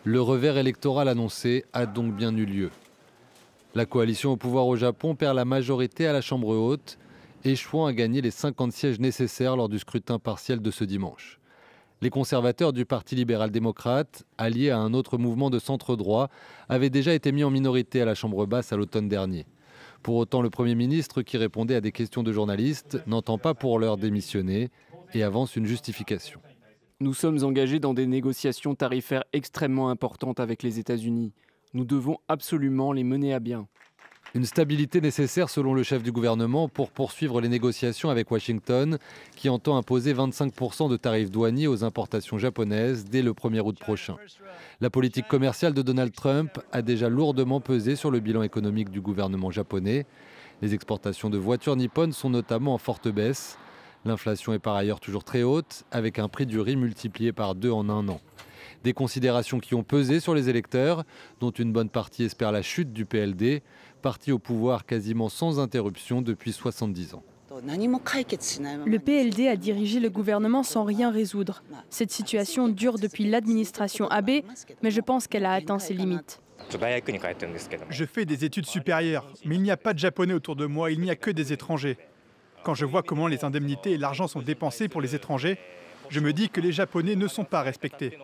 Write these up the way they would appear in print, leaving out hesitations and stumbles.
Le revers électoral annoncé a donc bien eu lieu. La coalition au pouvoir au Japon perd la majorité à la Chambre haute, échouant à gagner les 50 sièges nécessaires lors du scrutin partiel de ce dimanche. Les conservateurs du Parti libéral-démocrate, alliés à un autre mouvement de centre-droit, avaient déjà été mis en minorité à la Chambre basse à l'automne dernier. Pour autant, le Premier ministre, qui répondait à des questions de journalistes, n'entend pas pour l'heure démissionner et avance une justification. Nous sommes engagés dans des négociations tarifaires extrêmement importantes avec les États-Unis. Nous devons absolument les mener à bien. Une stabilité nécessaire selon le chef du gouvernement pour poursuivre les négociations avec Washington, qui entend imposer 25% de tarifs douaniers aux importations japonaises dès le 1er août prochain. La politique commerciale de Donald Trump a déjà lourdement pesé sur le bilan économique du gouvernement japonais. Les exportations de voitures nippones sont notamment en forte baisse. L'inflation est par ailleurs toujours très haute, avec un prix du riz multiplié par 2 en un an. Des considérations qui ont pesé sur les électeurs, dont une bonne partie espère la chute du PLD, parti au pouvoir quasiment sans interruption depuis 70 ans. Le PLD a dirigé le gouvernement sans rien résoudre. Cette situation dure depuis l'administration Abe, mais je pense qu'elle a atteint ses limites. Je fais des études supérieures, mais il n'y a pas de Japonais autour de moi, il n'y a que des étrangers. Quand je vois comment les indemnités et l'argent sont dépensés pour les étrangers, je me dis que les Japonais ne sont pas respectés.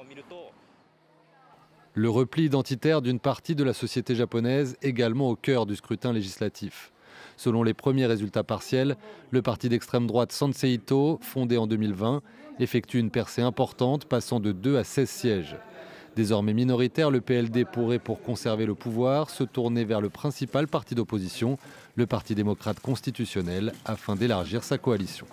Le repli identitaire d'une partie de la société japonaise également au cœur du scrutin législatif. Selon les premiers résultats partiels, le parti d'extrême droite Sansei Ito, fondé en 2020, effectue une percée importante, passant de 2 à 16 sièges. Désormais minoritaire, le PLD pourrait, pour conserver le pouvoir, se tourner vers le principal parti d'opposition, le Parti démocrate constitutionnel, afin d'élargir sa coalition.